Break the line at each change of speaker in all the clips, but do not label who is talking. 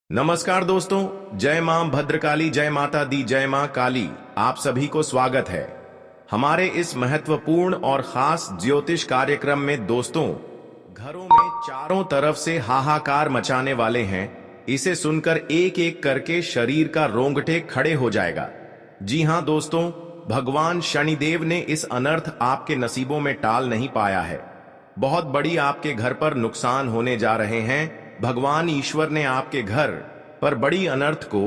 नमस्कार दोस्तों, जय मां भद्रकाली, जय माता दी, जय मां काली। आप सभी को स्वागत है हमारे इस महत्वपूर्ण और खास ज्योतिष कार्यक्रम में। दोस्तों, घरों में चारों तरफ से हाहाकार मचाने वाले हैं। इसे सुनकर एक एक करके शरीर का रोंगटे खड़े हो जाएगा। जी हां दोस्तों, भगवान शनिदेव ने इस अनर्थ आपके नसीबों में टाल नहीं पाया है। बहुत बड़ी आपके घर पर नुकसान होने जा रहे हैं। भगवान ईश्वर ने आपके घर पर बड़ी अनर्थ को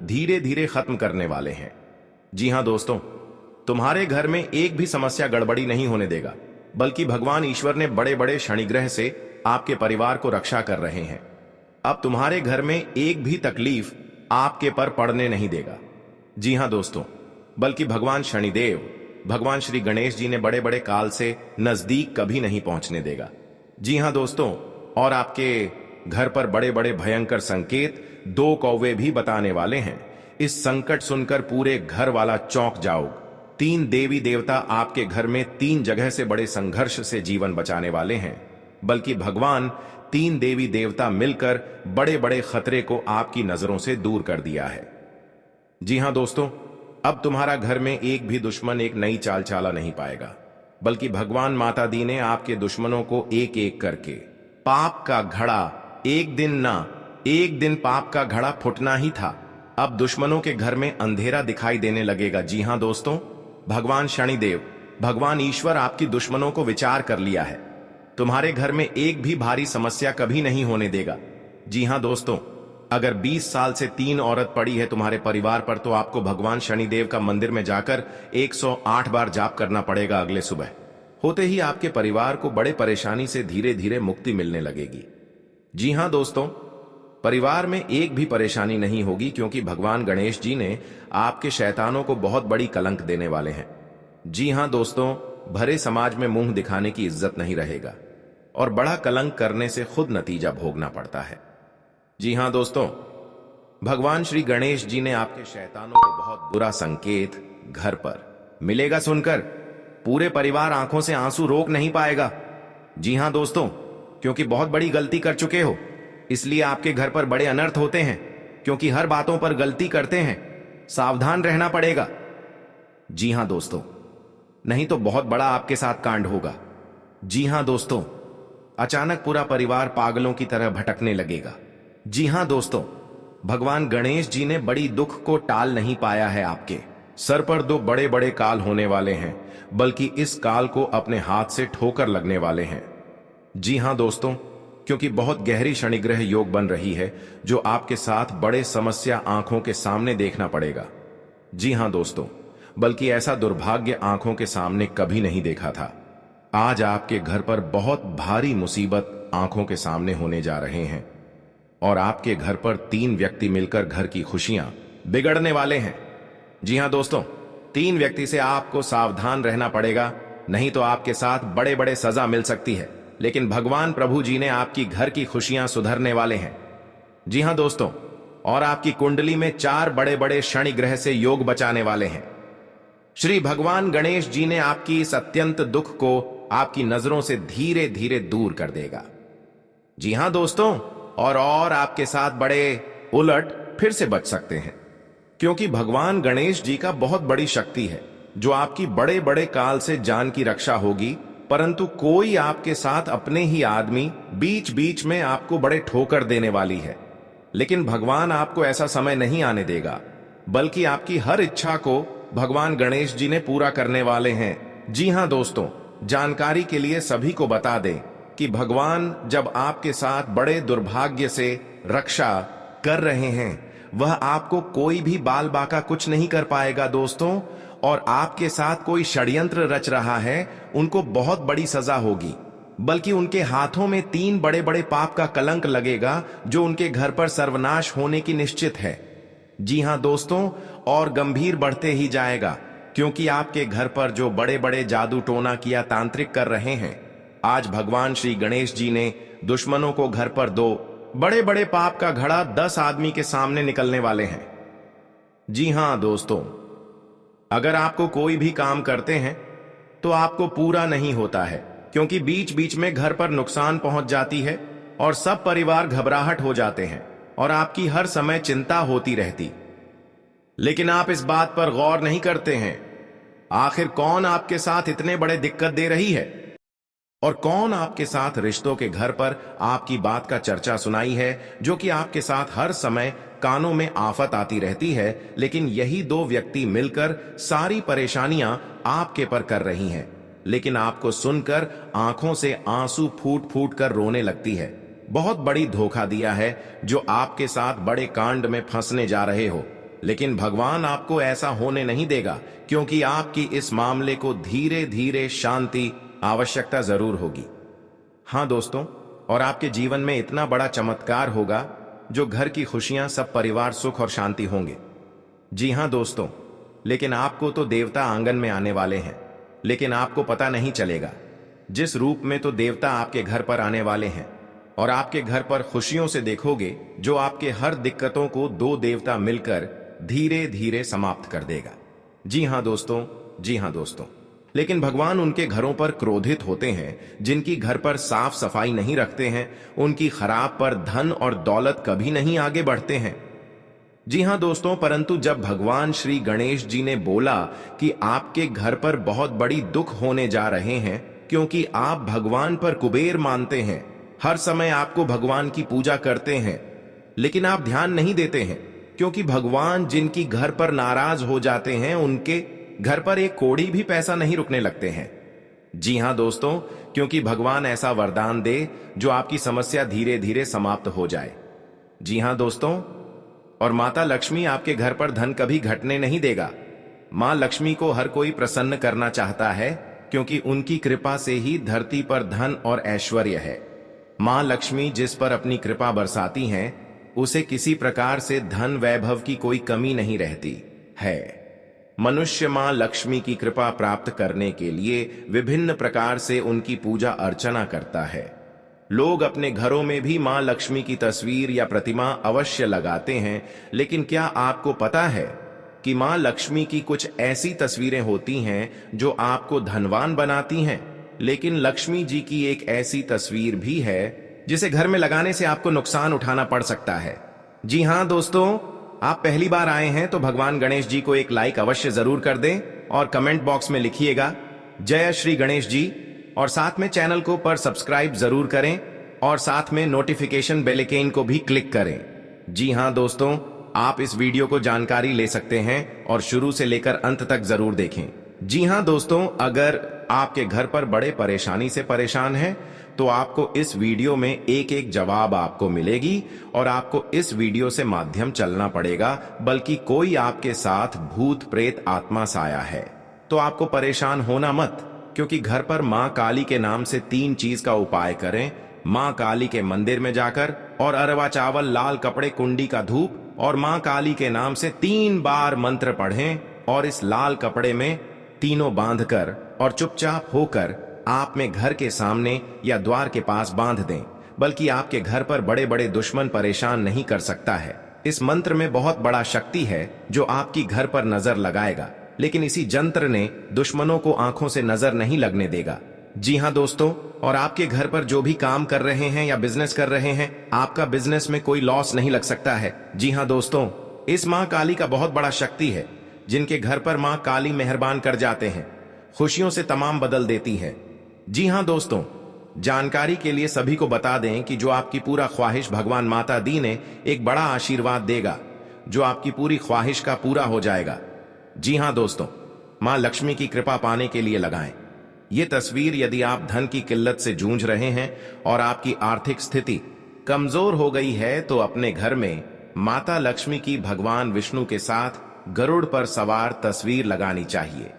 धीरे धीरे खत्म करने वाले हैं। जी हां दोस्तों, तुम्हारे घर में एक भी समस्या गड़बड़ी नहीं होने देगा, बल्कि भगवान ईश्वर ने बड़े बड़े शनिग्रह से आपके परिवार को रक्षा कर रहे हैं। अब तुम्हारे घर में एक भी तकलीफ आपके पर पड़ने नहीं देगा। जी हां दोस्तों, बल्कि भगवान शनिदेव, भगवान श्री गणेश जी ने बड़े बड़े काल से नजदीक कभी नहीं पहुंचने देगा। जी हां दोस्तों, और आपके घर पर बड़े बड़े भयंकर संकेत 2 कौवे भी बताने वाले हैं। इस संकट सुनकर पूरे घर वाला चौंक जाओगे। 3 देवी देवता आपके घर में 3 जगह से बड़े संघर्ष से जीवन बचाने वाले हैं, बल्कि भगवान 3 देवी देवता मिलकर बड़े बड़े खतरे को आपकी नजरों से दूर कर दिया है। जी हां दोस्तों, अब तुम्हारा घर में एक भी दुश्मन एक नई चाल चाला नहीं पाएगा, बल्कि भगवान माता दी ने आपके दुश्मनों को एक एक करके पाप का घड़ा, एक दिन पाप का घड़ा फुटना ही था। अब दुश्मनों के घर में अंधेरा दिखाई देने लगेगा। जी हां दोस्तों, भगवान शनिदेव, भगवान ईश्वर आपकी दुश्मनों को विचार कर लिया है। तुम्हारे घर में एक भी भारी समस्या कभी नहीं होने देगा। जी हां दोस्तों, अगर 20 साल से 3 औरत पड़ी है तुम्हारे परिवार पर, तो आपको भगवान शनिदेव का मंदिर में जाकर 108 बार जाप करना पड़ेगा। अगले सुबह होते ही आपके परिवार को बड़े परेशानी से धीरे धीरे मुक्ति मिलने लगेगी। जी हां दोस्तों, परिवार में एक भी परेशानी नहीं होगी, क्योंकि भगवान गणेश जी ने आपके शैतानों को बहुत बड़ी कलंक देने वाले हैं। जी हां दोस्तों, भरे समाज में मुंह दिखाने की इज्जत नहीं रहेगा, और बड़ा कलंक करने से खुद नतीजा भोगना पड़ता है। जी हां दोस्तों, भगवान श्री गणेश जी ने आपके शैतानों को बहुत बुरा संकेत घर पर मिलेगा सुनकर पूरे परिवार आंखों से आंसू रोक नहीं पाएगा। जी हां दोस्तों, क्योंकि बहुत बड़ी गलती कर चुके हो, इसलिए आपके घर पर बड़े अनर्थ होते हैं। क्योंकि हर बातों पर गलती करते हैं, सावधान रहना पड़ेगा। जी हां दोस्तों, नहीं तो बहुत बड़ा आपके साथ कांड होगा। जी हां दोस्तों, अचानक पूरा परिवार पागलों की तरह भटकने लगेगा। जी हां दोस्तों, भगवान गणेश जी ने बड़ी दुख को टाल नहीं पाया है। आपके सर पर 2 बड़े बड़े काल होने वाले हैं, बल्कि इस काल को अपने हाथ से ठोकर लगने वाले हैं। जी हां दोस्तों, क्योंकि बहुत गहरी शनिग्रह योग बन रही है, जो आपके साथ बड़े समस्या आंखों के सामने देखना पड़ेगा। जी हां दोस्तों, बल्कि ऐसा दुर्भाग्य आंखों के सामने कभी नहीं देखा था। आज आपके घर पर बहुत भारी मुसीबत आंखों के सामने होने जा रहे हैं, और आपके घर पर 3 व्यक्ति मिलकर घर की खुशियां बिगड़ने वाले हैं। जी हां दोस्तों, 3 व्यक्ति से आपको सावधान रहना पड़ेगा, नहीं तो आपके साथ बड़े बड़े सजा मिल सकती है। लेकिन भगवान प्रभु जी ने आपकी घर की खुशियां सुधरने वाले हैं। जी हां दोस्तों, और आपकी कुंडली में 4 बड़े बड़े शनि ग्रह से योग बचाने वाले हैं। श्री भगवान गणेश जी ने आपकी इस अत्यंत दुख को आपकी नजरों से धीरे धीरे दूर कर देगा। जी हां दोस्तों, और आपके साथ बड़े उलट फिर से बच सकते हैं, क्योंकि भगवान गणेश जी का बहुत बड़ी शक्ति है, जो आपकी बड़े बड़े काल से जान की रक्षा होगी। परंतु कोई आपके साथ अपने ही आदमी बीच बीच में आपको बड़े ठोकर देने वाली है। लेकिन भगवान आपको ऐसा समय नहीं आने देगा, बल्कि आपकी हर इच्छा को भगवान गणेश जी ने पूरा करने वाले हैं। जी हां दोस्तों, जानकारी के लिए सभी को बता दें कि भगवान जब आपके साथ बड़े दुर्भाग्य से रक्षा कर रहे हैं, वह आपको कोई भी बाल बाका कुछ नहीं कर पाएगा दोस्तों। और आपके साथ कोई षड्यंत्र रच रहा है, उनको बहुत बड़ी सजा होगी, बल्कि उनके हाथों में 3 बड़े बड़े पाप का कलंक लगेगा, जो उनके घर पर सर्वनाश होने की निश्चित है। जी हां दोस्तों, और गंभीर बढ़ते ही जाएगा, क्योंकि आपके घर पर जो बड़े बड़े जादू टोना किया तांत्रिक कर रहे हैं, आज भगवान श्री गणेश जी ने दुश्मनों को घर पर 2 बड़े बड़े पाप का घड़ा 10 आदमी के सामने निकलने वाले हैं। जी हां दोस्तों, अगर आपको कोई भी काम करते हैं तो आपको पूरा नहीं होता है, क्योंकि बीच बीच में घर पर नुकसान पहुंच जाती है और सब परिवार घबराहट हो जाते हैं। और आपकी हर समय चिंता होती रहती। लेकिन आप इस बात पर गौर नहीं करते हैं, आखिर कौन आपके साथ इतने बड़े दिक्कत दे रही है और कौन आपके साथ रिश्तों के घर पर आपकी बात का चर्चा सुनाई है, जो कि आपके साथ हर समय कानों में आफत आती रहती है। लेकिन यही दो व्यक्ति मिलकर सारी परेशानियां आपके पर कर रही हैं, लेकिन आपको सुनकर आंखों से आंसू फूट फूट कर रोने लगती है। बहुत बड़ी धोखा दिया है जो आपके साथ बड़े कांड में फंसने जा रहे हो। लेकिन भगवान आपको ऐसा होने नहीं देगा, क्योंकि आपकी इस मामले को धीरे धीरे शांति आवश्यकता जरूर होगी। हाँ दोस्तों, और आपके जीवन में इतना बड़ा चमत्कार होगा जो घर की खुशियां, सब परिवार सुख और शांति होंगे। जी हाँ दोस्तों, लेकिन आपको तो देवता आंगन में आने वाले हैं, लेकिन आपको पता नहीं चलेगा जिस रूप में तो देवता आपके घर पर आने वाले हैं और आपके घर पर खुशियों से देखोगे, जो आपके हर दिक्कतों को दो देवता मिलकर धीरे धीरे समाप्त कर देगा। जी हाँ दोस्तों, जी हाँ दोस्तों, लेकिन भगवान उनके घरों पर क्रोधित होते हैं जिनकी घर पर साफ सफाई नहीं रखते हैं, उनकी खराब पर धन और दौलत कभी नहीं आगे बढ़ते हैं। जी हाँ दोस्तों, परंतु जब भगवान श्री गणेश जी ने बोला कि आपके घर पर बहुत बड़ी दुख होने जा रहे हैं, क्योंकि आप भगवान पर कुबेर मानते हैं, हर समय आपको भगवान की पूजा करते हैं, लेकिन आप ध्यान नहीं देते हैं, क्योंकि भगवान जिनकी घर पर नाराज हो जाते हैं, उनके घर पर एक कोड़ी भी पैसा नहीं रुकने लगते हैं। जी हां दोस्तों, क्योंकि भगवान ऐसा वरदान दे जो आपकी समस्या धीरे धीरे समाप्त हो जाए। जी हां दोस्तों, और माता लक्ष्मी आपके घर पर धन कभी घटने नहीं देगा। मां लक्ष्मी को हर कोई प्रसन्न करना चाहता है, क्योंकि उनकी कृपा से ही धरती पर धन और ऐश्वर्य है। मां लक्ष्मी जिस पर अपनी कृपा बरसाती हैं, उसे किसी प्रकार से धन वैभव की कोई कमी नहीं रहती है। मनुष्य मां लक्ष्मी की कृपा प्राप्त करने के लिए विभिन्न प्रकार से उनकी पूजा अर्चना करता है। लोग अपने घरों में भी मां लक्ष्मी की तस्वीर या प्रतिमा अवश्य लगाते हैं, लेकिन क्या आपको पता है कि मां लक्ष्मी की कुछ ऐसी तस्वीरें होती हैं जो आपको धनवान बनाती हैं, लेकिन लक्ष्मी जी की एक ऐसी तस्वीर भी है जिसे घर में लगाने से आपको नुकसान उठाना पड़ सकता है। जी हां दोस्तों, आप पहली बार आए हैं तो भगवान गणेश जी को एक लाइक अवश्य जरूर कर दें और कमेंट बॉक्स में लिखिएगा जय श्री गणेश जी, और साथ में चैनल को पर सब्सक्राइब जरूर करें और साथ में नोटिफिकेशन बेल आइकन को भी क्लिक करें। जी हां दोस्तों, आप इस वीडियो को जानकारी ले सकते हैं और शुरू से लेकर अंत तक जरूर देखें। जी हां दोस्तों, अगर आपके घर पर बड़े परेशानी से परेशान हैं तो आपको इस वीडियो में एक एक जवाब आपको मिलेगी और आपको इस वीडियो से माध्यम चलना पड़ेगा, बल्कि कोई आपके साथ भूत प्रेत आत्मा साया है तो आपको परेशान होना मत, क्योंकि घर पर मां काली के नाम से 3 चीज का उपाय करें। मां काली के मंदिर में जाकर और अरवा चावल, लाल कपड़े, कुंडी का धूप और मां काली के नाम से 3 बार मंत्र पढ़ें और इस लाल कपड़े में तीनों बांधकर और चुपचाप होकर आप में घर के सामने या द्वार के पास बांध दें, बल्कि आपके घर पर बड़े बड़े दुश्मन परेशान नहीं कर सकता है। इस मंत्र में बहुत बड़ा शक्ति है जो आपकी घर पर नजर लगाएगा, लेकिन इसी जंत्र ने दुश्मनों को आंखों से नजर नहीं लगने देगा। जी हां दोस्तों, और आपके घर पर जो भी काम कर रहे हैं या बिजनेस कर रहे हैं, आपका बिजनेस में कोई लॉस नहीं लग सकता है। जी हां दोस्तों, इस मां काली का बहुत बड़ा शक्ति है। जिनके घर पर मां काली मेहरबान कर जाते हैं, खुशियों से तमाम बदल देती है। जी हां दोस्तों, जानकारी के लिए सभी को बता दें कि जो आपकी पूरा ख्वाहिश भगवान माता दी ने एक बड़ा आशीर्वाद देगा, जो आपकी पूरी ख्वाहिश का पूरा हो जाएगा। जी हां दोस्तों, मां लक्ष्मी की कृपा पाने के लिए लगाएं ये तस्वीर। यदि आप धन की किल्लत से जूझ रहे हैं और आपकी आर्थिक स्थिति कमजोर हो गई है, तो अपने घर में माता लक्ष्मी की भगवान विष्णु के साथ गरुड़ पर सवार तस्वीर लगानी चाहिए।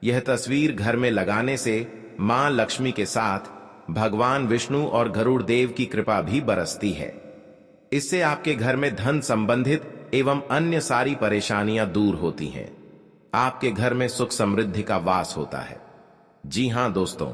यह तस्वीर घर में लगाने से मां लक्ष्मी के साथ भगवान विष्णु और गरुड़ देव की कृपा भी बरसती है। इससे आपके घर में धन संबंधित एवं अन्य सारी परेशानियां दूर होती हैं। आपके घर में सुख समृद्धि का वास होता है। जी हां दोस्तों,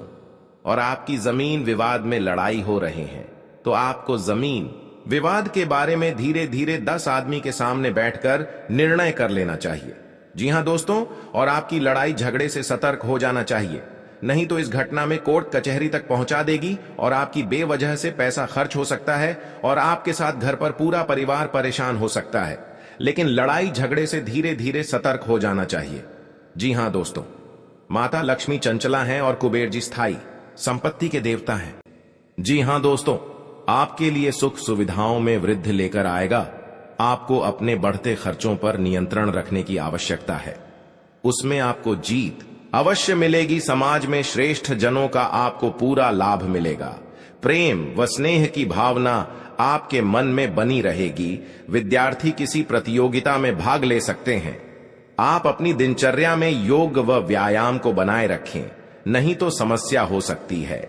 और आपकी जमीन विवाद में लड़ाई हो रहे हैं तो आपको जमीन विवाद के बारे में धीरे धीरे 10 आदमी के सामने बैठकर निर्णय कर लेना चाहिए। जी हां दोस्तों, और आपकी लड़ाई झगड़े से सतर्क हो जाना चाहिए, नहीं तो इस घटना में कोर्ट कचहरी तक पहुंचा देगी और आपकी बेवजह से पैसा खर्च हो सकता है और आपके साथ घर पर पूरा परिवार परेशान हो सकता है। लेकिन लड़ाई झगड़े से धीरे धीरे सतर्क हो जाना चाहिए। जी हां दोस्तों, माता लक्ष्मी चंचला हैं और कुबेर जी स्थायी संपत्ति के देवता हैं। जी हां दोस्तों, आपके लिए सुख सुविधाओं में वृद्धि लेकर आएगा। आपको अपने बढ़ते खर्चों पर नियंत्रण रखने की आवश्यकता है, उसमें आपको जीत अवश्य मिलेगी। समाज में श्रेष्ठ जनों का आपको पूरा लाभ मिलेगा। प्रेम व स्नेह की भावना आपके मन में बनी रहेगी। विद्यार्थी किसी प्रतियोगिता में भाग ले सकते हैं। आप अपनी दिनचर्या में योग व व्यायाम को बनाए रखें, नहीं तो समस्या हो सकती है।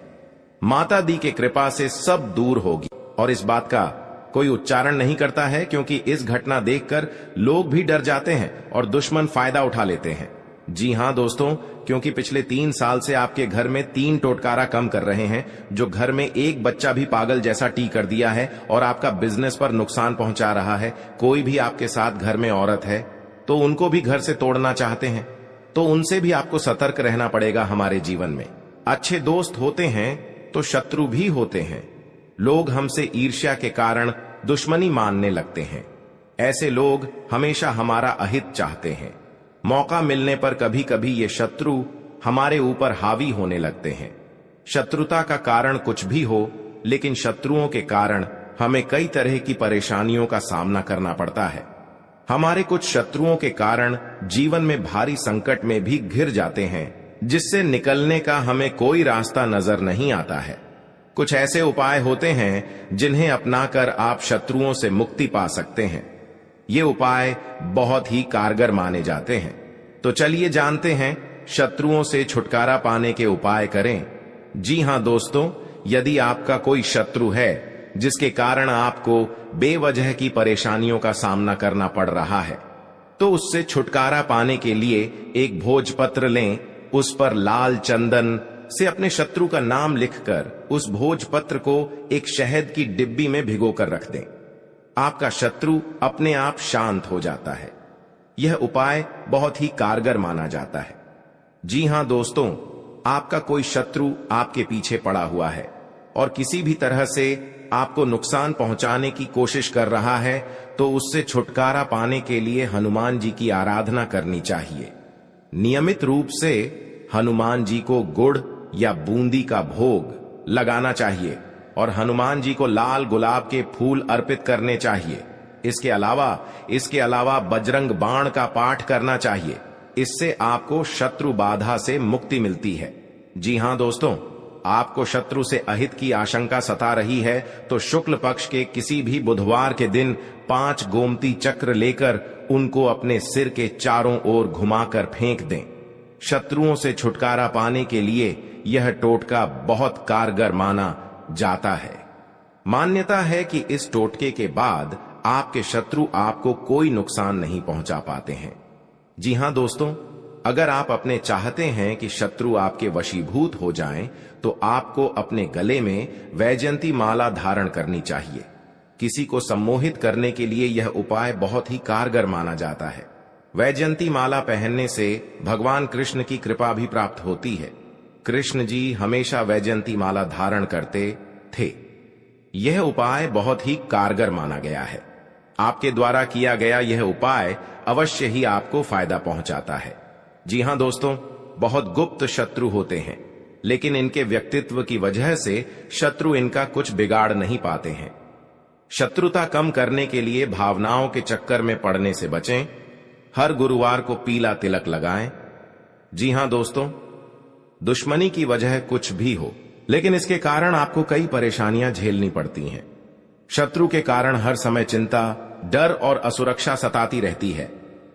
माता दी के कृपा से सब दूर होगी। और इस बात का कोई उच्चारण नहीं करता है, क्योंकि इस घटना देखकर लोग भी डर जाते हैं और दुश्मन फायदा उठा लेते हैं। जी हां दोस्तों, क्योंकि पिछले 3 साल से आपके घर में 3 टोटकारा कम कर रहे हैं, जो घर में एक बच्चा भी पागल जैसा टी कर दिया है और आपका बिजनेस पर नुकसान पहुंचा रहा है। कोई भी आपके साथ घर में औरत है तो उनको भी घर से तोड़ना चाहते हैं, तो उनसे भी आपको सतर्क रहना पड़ेगा। हमारे जीवन में अच्छे दोस्त होते हैं तो शत्रु भी होते हैं। लोग हमसे ईर्ष्या के कारण दुश्मनी मानने लगते हैं। ऐसे लोग हमेशा हमारा अहित चाहते हैं। मौका मिलने पर कभी कभी ये शत्रु हमारे ऊपर हावी होने लगते हैं। शत्रुता का कारण कुछ भी हो, लेकिन शत्रुओं के कारण हमें कई तरह की परेशानियों का सामना करना पड़ता है। हमारे कुछ शत्रुओं के कारण जीवन में भारी संकट में भी घिर जाते हैं, जिससे निकलने का हमें कोई रास्ता नजर नहीं आता है। कुछ ऐसे उपाय होते हैं जिन्हें अपनाकर आप शत्रुओं से मुक्ति पा सकते हैं। ये उपाय बहुत ही कारगर माने जाते हैं। तो चलिए जानते हैं शत्रुओं से छुटकारा पाने के उपाय करें। जी हां दोस्तों, यदि आपका कोई शत्रु है जिसके कारण आपको बेवजह की परेशानियों का सामना करना पड़ रहा है, तो उससे छुटकारा पाने के लिए एक भोजपत्र लें। उस पर लाल चंदन से अपने शत्रु का नाम लिखकर उस भोजपत्र को एक शहद की डिब्बी में भिगोकर रख दें। आपका शत्रु अपने आप शांत हो जाता है। यह उपाय बहुत ही कारगर माना जाता है। जी हां दोस्तों, आपका कोई शत्रु आपके पीछे पड़ा हुआ है और किसी भी तरह से आपको नुकसान पहुंचाने की कोशिश कर रहा है, तो उससे छुटकारा पाने के लिए हनुमान जी की आराधना करनी चाहिए। नियमित रूप से हनुमान जी को गुड़ या बूंदी का भोग लगाना चाहिए और हनुमान जी को लाल गुलाब के फूल अर्पित करने चाहिए। इसके अलावा बजरंग बाण का पाठ करना चाहिए। इससे आपको शत्रु बाधा से मुक्ति मिलती है। जी हां दोस्तों, आपको शत्रु से अहित की आशंका सता रही है तो शुक्ल पक्ष के किसी भी बुधवार के दिन 5 गोमती चक्र लेकर उनको अपने सिर के चारों ओर घुमाकर फेंक दें। शत्रुओं से छुटकारा पाने के लिए यह टोटका बहुत कारगर माना जाता है। मान्यता है कि इस टोटके के बाद आपके शत्रु आपको कोई नुकसान नहीं पहुंचा पाते हैं। जी हां दोस्तों, अगर आप अपने चाहते हैं कि शत्रु आपके वशीभूत हो जाएं, तो आपको अपने गले में वैजयंती माला धारण करनी चाहिए। किसी को सम्मोहित करने के लिए यह उपाय बहुत ही कारगर माना जाता है। वैजयंती माला पहनने से भगवान कृष्ण की कृपा भी प्राप्त होती है। कृष्ण जी हमेशा वैजयंती माला धारण करते थे। यह उपाय बहुत ही कारगर माना गया है। आपके द्वारा किया गया यह उपाय अवश्य ही आपको फायदा पहुंचाता है। जी हां दोस्तों, बहुत गुप्त शत्रु होते हैं, लेकिन इनके व्यक्तित्व की वजह से शत्रु इनका कुछ बिगाड़ नहीं पाते हैं। शत्रुता कम करने के लिए भावनाओं के चक्कर में पड़ने से बचें। हर गुरुवार को पीला तिलक लगाएं। जी हां दोस्तों, दुश्मनी की वजह कुछ भी हो, लेकिन इसके कारण आपको कई परेशानियां झेलनी पड़ती हैं। शत्रु के कारण हर समय चिंता, डर और असुरक्षा सताती रहती है।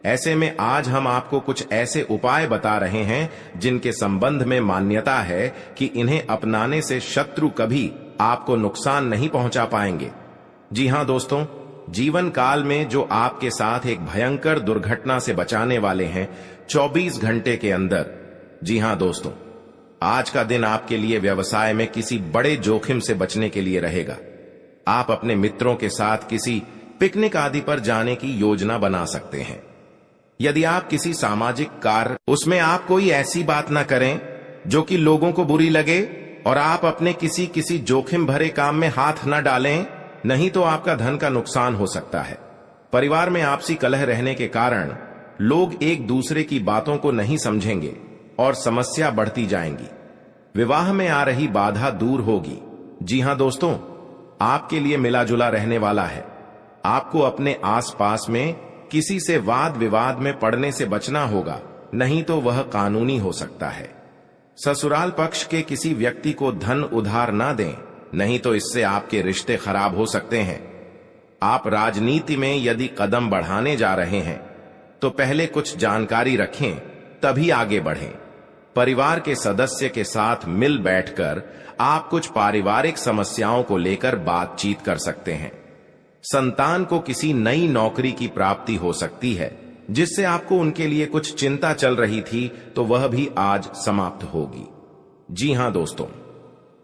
ऐसे में आज हम आपको कुछ ऐसे उपाय बता रहे हैं जिनके संबंध में मान्यता है कि इन्हें अपनाने से शत्रु कभी आपको नुकसान नहीं पहुंचा पाएंगे। जी हां दोस्तों, जीवन काल में जो आपके साथ एक भयंकर दुर्घटना से बचाने वाले हैं 24 घंटे के अंदर। जी हां दोस्तों, आज का दिन आपके लिए व्यवसाय में किसी बड़े जोखिम से बचने के लिए रहेगा। आप अपने मित्रों के साथ किसी पिकनिक आदि पर जाने की योजना बना सकते हैं। यदि आप किसी सामाजिक कार्य उसमें आप कोई ऐसी बात ना करें जो कि लोगों को बुरी लगे, और आप अपने किसी जोखिम भरे काम में हाथ न डालें, नहीं तो आपका धन का नुकसान हो सकता है। परिवार में आपसी कलह रहने के कारण लोग एक दूसरे की बातों को नहीं समझेंगे और समस्या बढ़ती जाएंगी। विवाह में आ रही बाधा दूर होगी। जी हां दोस्तों, आपके लिए मिला जुला रहने वाला है। आपको अपने आसपास में किसी से वाद विवाद में पड़ने से बचना होगा, नहीं तो वह कानूनी हो सकता है। ससुराल पक्ष के किसी व्यक्ति को धन उधार ना दें, नहीं तो इससे आपके रिश्ते खराब हो सकते हैं। आप राजनीति में यदि कदम बढ़ाने जा रहे हैं तो पहले कुछ जानकारी रखें, तभी आगे बढ़ें। परिवार के सदस्य के साथ मिल बैठकर आप कुछ पारिवारिक समस्याओं को लेकर बातचीत कर सकते हैं। संतान को किसी नई नौकरी की प्राप्ति हो सकती है, जिससे आपको उनके लिए कुछ चिंता चल रही थी, तो वह भी आज समाप्त होगी। जी हां दोस्तों,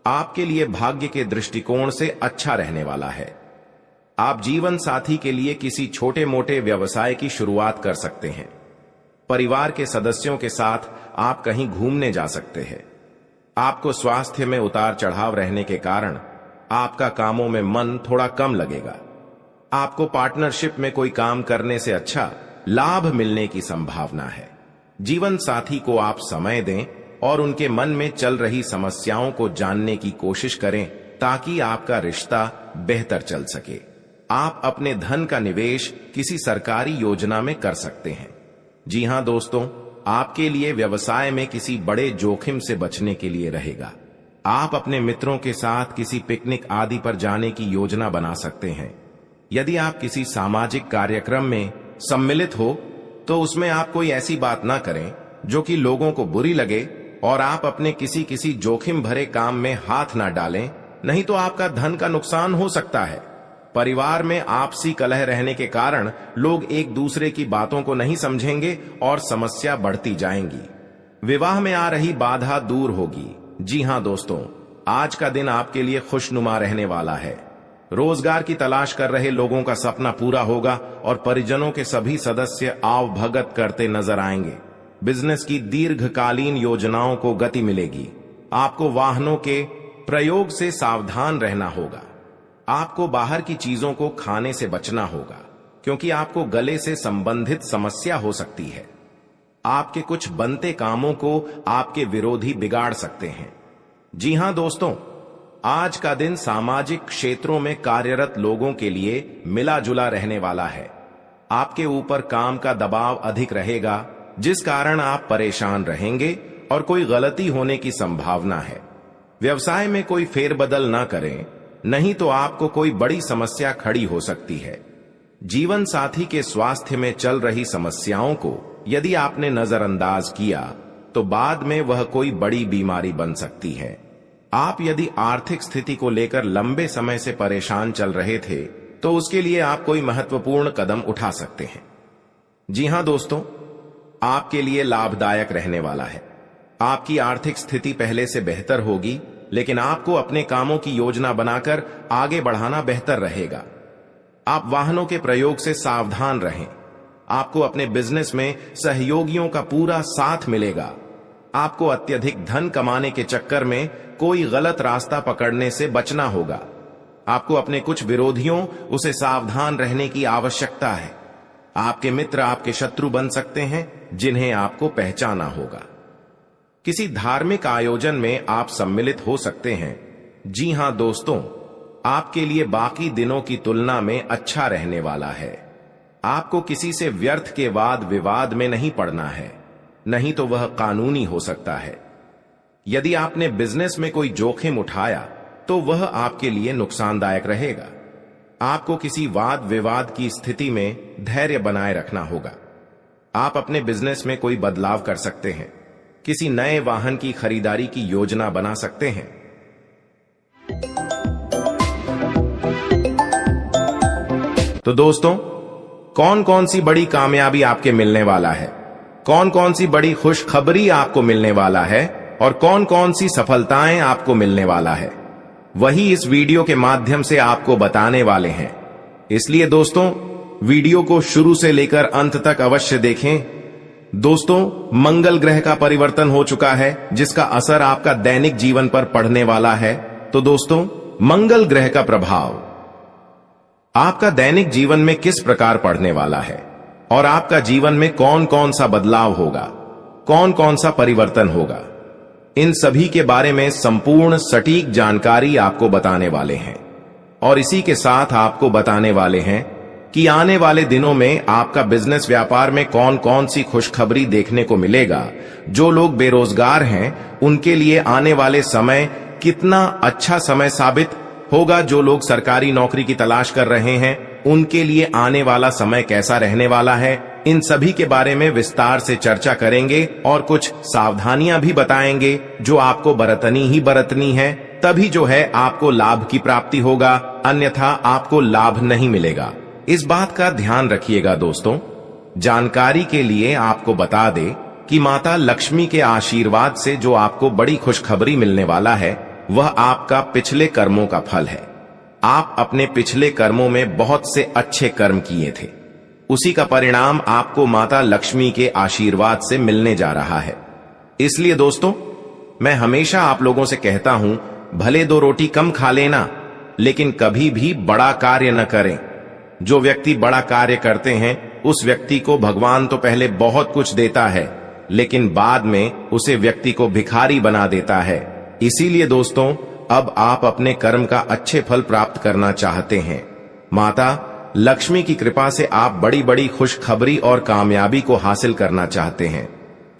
आपके लिए भाग्य के दृष्टिकोण से अच्छा रहने वाला है। आप जीवन साथी के लिए किसी छोटे मोटे व्यवसाय की शुरुआत कर सकते हैं। परिवार के सदस्यों के साथ आप कहीं घूमने जा सकते हैं। आपको स्वास्थ्य में उतार चढ़ाव रहने के कारण आपका कामों में मन थोड़ा कम लगेगा। आपको पार्टनरशिप में कोई काम करने से अच्छा लाभ मिलने की संभावना है। जीवन साथी को आप समय दें और उनके मन में चल रही समस्याओं को जानने की कोशिश करें, ताकि आपका रिश्ता बेहतर चल सके। आप अपने धन का निवेश किसी सरकारी योजना में कर सकते हैं। जी हां दोस्तों, आपके लिए व्यवसाय में किसी बड़े जोखिम से बचने के लिए रहेगा। आप अपने मित्रों के साथ किसी पिकनिक आदि पर जाने की योजना बना सकते हैं। यदि आप किसी सामाजिक कार्यक्रम में सम्मिलित हो तो उसमें आप कोई ऐसी बात ना करें जो कि लोगों को बुरी लगे, और आप अपने किसी जोखिम भरे काम में हाथ ना डालें, नहीं तो आपका धन का नुकसान हो सकता है। परिवार में आपसी कलह रहने के कारण लोग एक दूसरे की बातों को नहीं समझेंगे और समस्या बढ़ती जाएंगी। विवाह में आ रही बाधा दूर होगी। जी हां दोस्तों, आज का दिन आपके लिए खुशनुमा रहने वाला है। रोजगार की तलाश कर रहे लोगों का सपना पूरा होगा और परिजनों के सभी सदस्य आवभगत करते नजर आएंगे। बिजनेस की दीर्घकालीन योजनाओं को गति मिलेगी। आपको वाहनों के प्रयोग से सावधान रहना होगा। आपको बाहर की चीजों को खाने से बचना होगा, क्योंकि आपको गले से संबंधित समस्या हो सकती है। आपके कुछ बनते कामों को आपके विरोधी बिगाड़ सकते हैं। जी हां दोस्तों, आज का दिन सामाजिक क्षेत्रों में कार्यरत लोगों के लिए मिला जुला रहने वाला है। आपके ऊपर काम का दबाव अधिक रहेगा, जिस कारण आप परेशान रहेंगे और कोई गलती होने की संभावना है। व्यवसाय में कोई फेरबदल ना करें, नहीं तो आपको कोई बड़ी समस्या खड़ी हो सकती है। जीवन साथी के स्वास्थ्य में चल रही समस्याओं को यदि आपने नजरअंदाज किया तो बाद में वह कोई बड़ी बीमारी बन सकती है। आप यदि आर्थिक स्थिति को लेकर लंबे समय से परेशान चल रहे थे तो उसके लिए आप कोई महत्वपूर्ण कदम उठा सकते हैं। जी हां दोस्तों, आपके लिए लाभदायक रहने वाला है। आपकी आर्थिक स्थिति पहले से बेहतर होगी, लेकिन आपको अपने कामों की योजना बनाकर आगे बढ़ाना बेहतर रहेगा। आप वाहनों के प्रयोग से सावधान रहें। आपको अपने बिजनेस में सहयोगियों का पूरा साथ मिलेगा। आपको अत्यधिक धन कमाने के चक्कर में कोई गलत रास्ता पकड़ने से बचना होगा। आपको अपने कुछ विरोधियों उसे सावधान रहने की आवश्यकता है। आपके मित्र आपके शत्रु बन सकते हैं, जिन्हें आपको पहचाना होगा। किसी धार्मिक आयोजन में आप सम्मिलित हो सकते हैं। जी हां दोस्तों, आपके लिए बाकी दिनों की तुलना में अच्छा रहने वाला है। आपको किसी से व्यर्थ के वाद विवाद में नहीं पड़ना है, नहीं तो वह कानूनी हो सकता है। यदि आपने बिजनेस में कोई जोखिम उठाया तो वह आपके लिए नुकसानदायक रहेगा। आपको किसी वाद विवाद की स्थिति में धैर्य बनाए रखना होगा। आप अपने बिजनेस में कोई बदलाव कर सकते हैं। किसी नए वाहन की खरीदारी की योजना बना सकते हैं। तो दोस्तों, कौन कौन सी बड़ी कामयाबी आपके मिलने वाला है, कौन कौन सी बड़ी खुशखबरी आपको मिलने वाला है और कौन कौन सी सफलताएं आपको मिलने वाला है, वही इस वीडियो के माध्यम से आपको बताने वाले हैं। इसलिए दोस्तों, वीडियो को शुरू से लेकर अंत तक अवश्य देखें। दोस्तों, मंगल ग्रह का परिवर्तन हो चुका है जिसका असर आपका दैनिक जीवन पर पड़ने वाला है। तो दोस्तों, मंगल ग्रह का प्रभाव आपका दैनिक जीवन में किस प्रकार पड़ने वाला है और आपका जीवन में कौन कौन सा बदलाव होगा, कौन कौन सा परिवर्तन होगा, इन सभी के बारे में संपूर्ण सटीक जानकारी आपको बताने वाले हैं। और इसी के साथ आपको बताने वाले हैं कि आने वाले दिनों में आपका बिजनेस व्यापार में कौन कौन सी खुशखबरी देखने को मिलेगा। जो लोग बेरोजगार हैं उनके लिए आने वाले समय कितना अच्छा समय साबित होगा। जो लोग सरकारी नौकरी की तलाश कर रहे हैं उनके लिए आने वाला समय कैसा रहने वाला है, इन सभी के बारे में विस्तार से चर्चा करेंगे और कुछ सावधानियां भी बताएंगे जो आपको बरतनी ही बरतनी है, तभी जो है आपको लाभ की प्राप्ति होगा, अन्यथा आपको लाभ नहीं मिलेगा। इस बात का ध्यान रखिएगा दोस्तों। जानकारी के लिए आपको बता दे कि माता लक्ष्मी के आशीर्वाद से जो आपको बड़ी खुशखबरी मिलने वाला है वह आपका पिछले कर्मों का फल है। आप अपने पिछले कर्मों में बहुत से अच्छे कर्म किए थे, उसी का परिणाम आपको माता लक्ष्मी के आशीर्वाद से मिलने जा रहा है। इसलिए दोस्तों, मैं हमेशा आप लोगों से कहता हूं, भले 2 रोटी कम खा लेना लेकिन कभी भी बड़ा कार्य न करें। जो व्यक्ति बड़ा कार्य करते हैं उस व्यक्ति को भगवान तो पहले बहुत कुछ देता है लेकिन बाद में उसे व्यक्ति को भिखारी बना देता है। इसीलिए दोस्तों, अब आप अपने कर्म का अच्छे फल प्राप्त करना चाहते हैं। माता लक्ष्मी की कृपा से आप बड़ी बड़ी खुशखबरी और कामयाबी को हासिल करना चाहते हैं।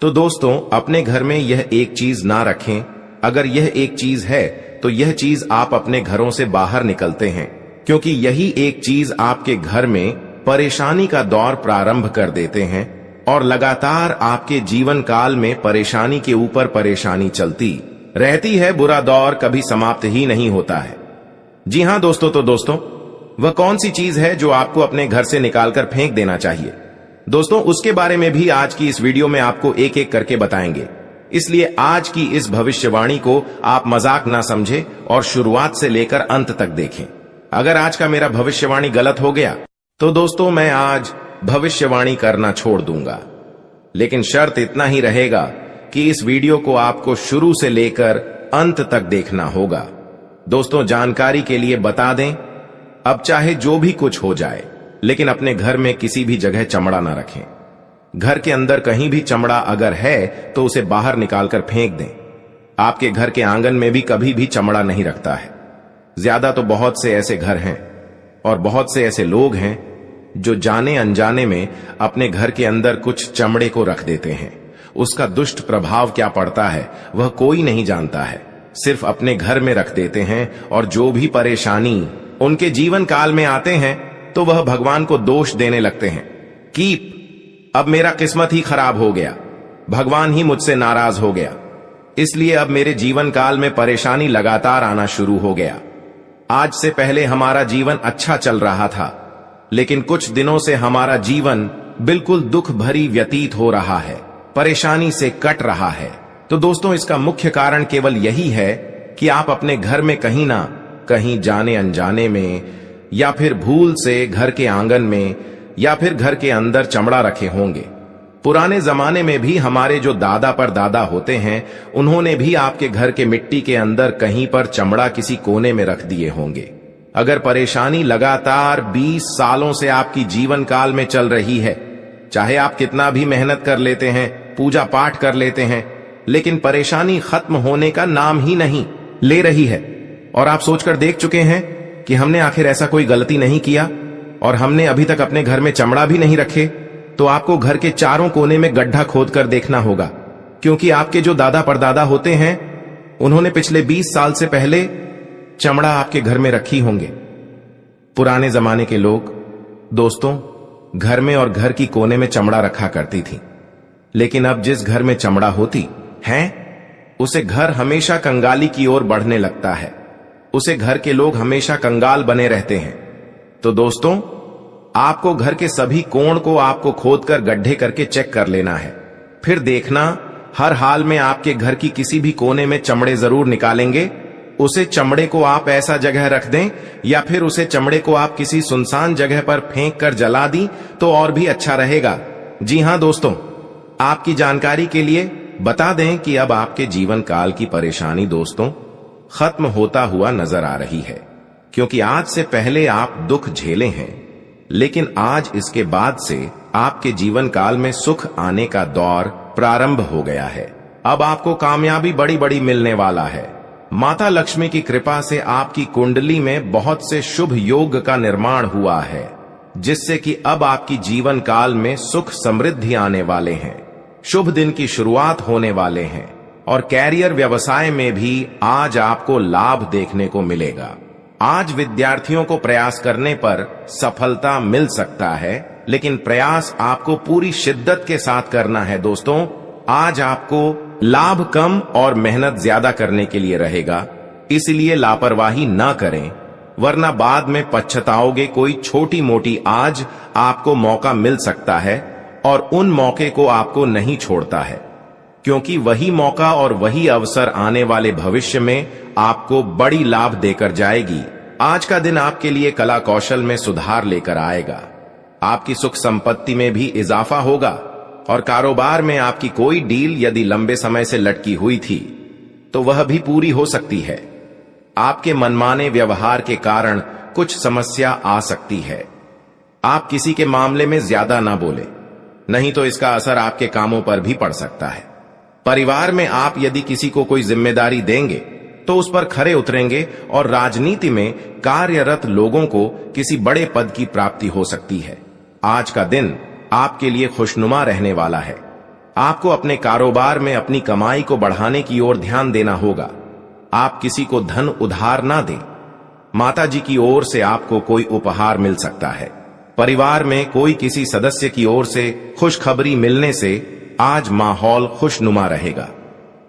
तो दोस्तों, अपने घर में यह एक चीज ना रखें। अगर यह एक चीज है तो यह चीज आप अपने घरों से बाहर निकलते हैं, क्योंकि यही एक चीज आपके घर में परेशानी का दौर प्रारंभ कर देते हैं और लगातार आपके जीवन काल में परेशानी के ऊपर परेशानी चलती रहती है। बुरा दौर कभी समाप्त ही नहीं होता है। जी हां दोस्तों, तो दोस्तों, वह कौन सी चीज है जो आपको अपने घर से निकालकर फेंक देना चाहिए? दोस्तों, उसके बारे में भी आज की इस वीडियो में आपको एक एक करके बताएंगे। इसलिए आज की इस भविष्यवाणी को आप मजाक ना समझें और शुरुआत से लेकर अंत तक देखें। अगर आज का मेरा भविष्यवाणी गलत हो गया तो दोस्तों, मैं आज भविष्यवाणी करना छोड़ दूंगा। लेकिन शर्त इतना ही रहेगा कि इस वीडियो को आपको शुरू से लेकर अंत तक देखना होगा। दोस्तों, जानकारी के लिए बता दें, अब चाहे जो भी कुछ हो जाए लेकिन अपने घर में किसी भी जगह चमड़ा ना रखें। घर के अंदर कहीं भी चमड़ा अगर है तो उसे बाहर निकालकर फेंक दें। आपके घर के आंगन में भी कभी भी चमड़ा नहीं रखता है। ज्यादा तो बहुत से ऐसे घर हैं और बहुत से ऐसे लोग हैं जो जाने अनजाने में अपने घर के अंदर कुछ चमड़े को रख देते हैं। उसका दुष्ट प्रभाव क्या पड़ता है वह कोई नहीं जानता है, सिर्फ अपने घर में रख देते हैं और जो भी परेशानी उनके जीवन काल में आते हैं तो वह भगवान को दोष देने लगते हैं कि अब मेरा किस्मत ही खराब हो गया, भगवान ही मुझसे नाराज हो गया, इसलिए अब मेरे जीवन काल में परेशानी लगातार आना शुरू हो गया। आज से पहले हमारा जीवन अच्छा चल रहा था लेकिन कुछ दिनों से हमारा जीवन बिल्कुल दुख भरी व्यतीत हो रहा है, परेशानी से कट रहा है। तो दोस्तों, इसका मुख्य कारण केवल यही है कि आप अपने घर में कहीं ना कहीं जाने अनजाने में या फिर भूल से घर के आंगन में या फिर घर के अंदर चमड़ा रखे होंगे। पुराने जमाने में भी हमारे जो दादा पर दादा होते हैं उन्होंने भी आपके घर के मिट्टी के अंदर कहीं पर चमड़ा किसी कोने में रख दिए होंगे। अगर परेशानी लगातार 20 सालों से आपकी जीवन काल में चल रही है, चाहे आप कितना भी मेहनत कर लेते हैं, पूजा पाठ कर लेते हैं, लेकिन परेशानी खत्म होने का नाम ही नहीं ले रही है और आप सोचकर देख चुके हैं कि हमने आखिर ऐसा कोई गलती नहीं किया और हमने अभी तक अपने घर में चमड़ा भी नहीं रखे, तो आपको घर के चारों कोने में गड्ढा खोदकर देखना होगा, क्योंकि आपके जो दादा परदादा होते हैं उन्होंने पिछले 20 साल से पहले चमड़ा आपके घर में रखी होंगे। पुराने जमाने के लोग दोस्तों घर में और घर की कोने में चमड़ा रखा करती थी, लेकिन अब जिस घर में चमड़ा होती है उसे घर हमेशा कंगाली की ओर बढ़ने लगता है, उसे घर के लोग हमेशा कंगाल बने रहते हैं। तो दोस्तों, आपको घर के सभी कोण को आपको खोदकर गड्ढे करके चेक कर लेना है, फिर देखना हर हाल में आपके घर की किसी भी कोने में चमड़े जरूर निकालेंगे। उसे चमड़े को आप ऐसा जगह रख दें या फिर उसे चमड़े को आप किसी सुनसान जगह पर फेंक कर जला दी तो और भी अच्छा रहेगा। जी हां दोस्तों, आपकी जानकारी के लिए बता दें कि अब आपके जीवन काल की परेशानी दोस्तों खत्म होता हुआ नजर आ रही है, क्योंकि आज से पहले आप दुख झेले हैं, लेकिन आज इसके बाद से आपके जीवन काल में सुख आने का दौर प्रारंभ हो गया है। अब आपको कामयाबी बड़ी बड़ी मिलने वाला है। माता लक्ष्मी की कृपा से आपकी कुंडली में बहुत से शुभ योग का निर्माण हुआ है, जिससे कि अब आपकी जीवन काल में सुख समृद्धि आने वाले हैं, शुभ दिन की शुरुआत होने वाले हैं और कैरियर व्यवसाय में भी आज आपको लाभ देखने को मिलेगा। आज विद्यार्थियों को प्रयास करने पर सफलता मिल सकता है, लेकिन प्रयास आपको पूरी शिद्दत के साथ करना है दोस्तों। आज आपको लाभ कम और मेहनत ज्यादा करने के लिए रहेगा, इसलिए लापरवाही ना करें, वरना बाद में पछताओगे। कोई छोटी मोटी आज आपको मौका मिल सकता है और उन मौके को आपको नहीं छोड़ता है, क्योंकि वही मौका और वही अवसर आने वाले भविष्य में आपको बड़ी लाभ देकर जाएगी। आज का दिन आपके लिए कला कौशल में सुधार लेकर आएगा। आपकी सुख संपत्ति में भी इजाफा होगा और कारोबार में आपकी कोई डील यदि लंबे समय से लटकी हुई थी तो वह भी पूरी हो सकती है। आपके मनमाने व्यवहार के कारण कुछ समस्या आ सकती है। आप किसी के मामले में ज्यादा ना बोले, नहीं तो इसका असर आपके कामों पर भी पड़ सकता है। परिवार में आप यदि किसी को कोई जिम्मेदारी देंगे तो उस पर खरे उतरेंगे और राजनीति में कार्यरत लोगों को किसी बड़े पद की प्राप्ति हो सकती है। आज का दिन आपके लिए खुशनुमा रहने वाला है। आपको अपने कारोबार में अपनी कमाई को बढ़ाने की ओर ध्यान देना होगा। आप किसी को धन उधार ना दें। माता जी की ओर से आपको कोई उपहार मिल सकता है। परिवार में कोई किसी सदस्य की ओर से खुशखबरी मिलने से आज माहौल खुशनुमा रहेगा।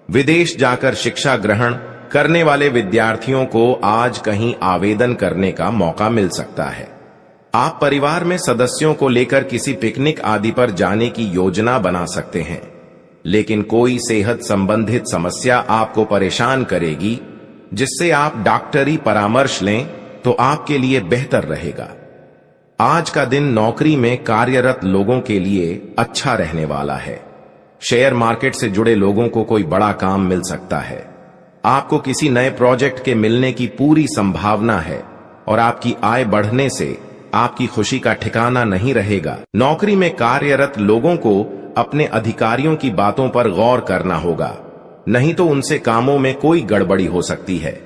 विदेश जाकर शिक्षा ग्रहण करने वाले विद्यार्थियों को आज कहीं आवेदन करने का मौका मिल सकता है। आप परिवार में सदस्यों को लेकर किसी पिकनिक आदि पर जाने की योजना बना सकते हैं, लेकिन कोई सेहत संबंधित समस्या आपको परेशान करेगी, जिससे आप डॉक्टरी परामर्श लें तो आपके लिए बेहतर रहेगा। आज का दिन नौकरी में कार्यरत लोगों के लिए अच्छा रहने वाला है। शेयर मार्केट से जुड़े लोगों को कोई बड़ा काम मिल सकता है। आपको किसी नए प्रोजेक्ट के मिलने की पूरी संभावना है और आपकी आय बढ़ने से आपकी खुशी का ठिकाना नहीं रहेगा। नौकरी में कार्यरत लोगों को अपने अधिकारियों की बातों पर गौर करना होगा, नहीं तो उनसे कामों में कोई गड़बड़ी हो सकती है।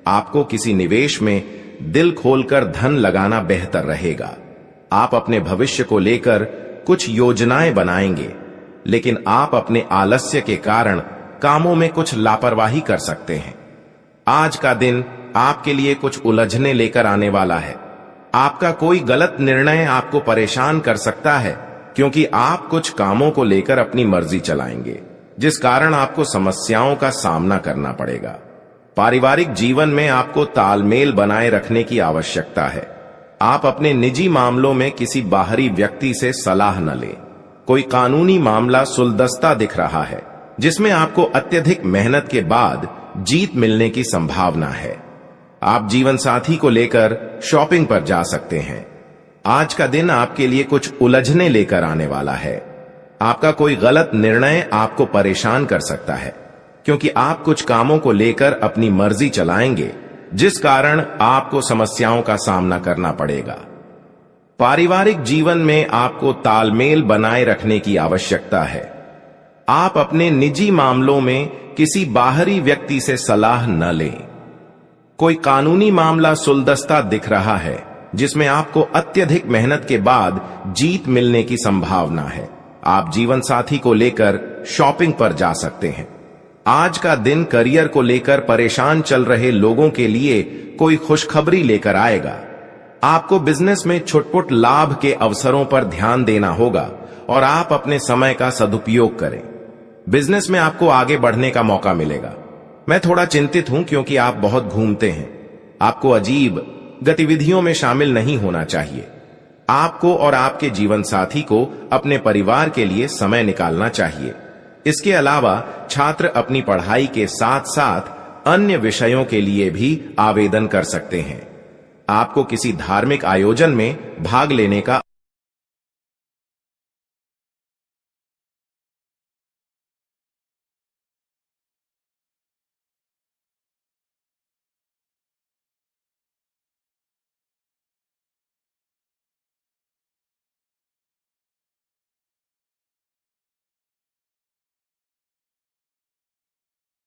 आपको किसी निवेश में दिल खोलकर धन लगाना बेहतर रहेगा। आप अपने भविष्य को लेकर कुछ योजनाएं बनाएंगे, लेकिन आप अपने आलस्य के कारण कामों में कुछ लापरवाही कर सकते हैं। आज का दिन आपके लिए कुछ उलझने लेकर आने वाला है। आपका कोई गलत निर्णय आपको परेशान कर सकता है, क्योंकि आप कुछ कामों को लेकर अपनी मर्जी चलाएंगे, जिस कारण आपको समस्याओं का सामना करना पड़ेगा। पारिवारिक जीवन में आपको तालमेल बनाए रखने की आवश्यकता है। आप अपने निजी मामलों में किसी बाहरी व्यक्ति से सलाह न लें। कोई कानूनी मामला सुलझता दिख रहा है, जिसमें आपको अत्यधिक मेहनत के बाद जीत मिलने की संभावना है। आप जीवन साथी को लेकर शॉपिंग पर जा सकते हैं। आज का दिन आपके लिए कुछ उलझने लेकर आने वाला है। आपका कोई गलत निर्णय आपको परेशान कर सकता है, क्योंकि आप कुछ कामों को लेकर अपनी मर्जी चलाएंगे, जिस कारण आपको समस्याओं का सामना करना पड़ेगा। पारिवारिक जीवन में आपको तालमेल बनाए रखने की आवश्यकता है। आप अपने निजी मामलों में किसी बाहरी व्यक्ति से सलाह न लें। कोई कानूनी मामला सुलझता दिख रहा है, जिसमें आपको अत्यधिक मेहनत के बाद जीत मिलने की संभावना है। आप जीवन साथी को लेकर शॉपिंग पर जा सकते हैं। आज का दिन करियर को लेकर परेशान चल रहे लोगों के लिए कोई खुशखबरी लेकर आएगा। आपको बिजनेस में छुटपुट लाभ के अवसरों पर ध्यान देना होगा और आप अपने समय का सदुपयोग करें। बिजनेस में आपको आगे बढ़ने का मौका मिलेगा। मैं थोड़ा चिंतित हूं, क्योंकि आप बहुत घूमते हैं। आपको अजीब गतिविधियों में शामिल नहीं होना चाहिए। आपको और आपके जीवन साथी को अपने परिवार के लिए समय निकालना चाहिए। इसके अलावा छात्र अपनी पढ़ाई के साथ साथ अन्य विषयों के लिए भी आवेदन कर सकते हैं। आपको किसी धार्मिक आयोजन में भाग लेने का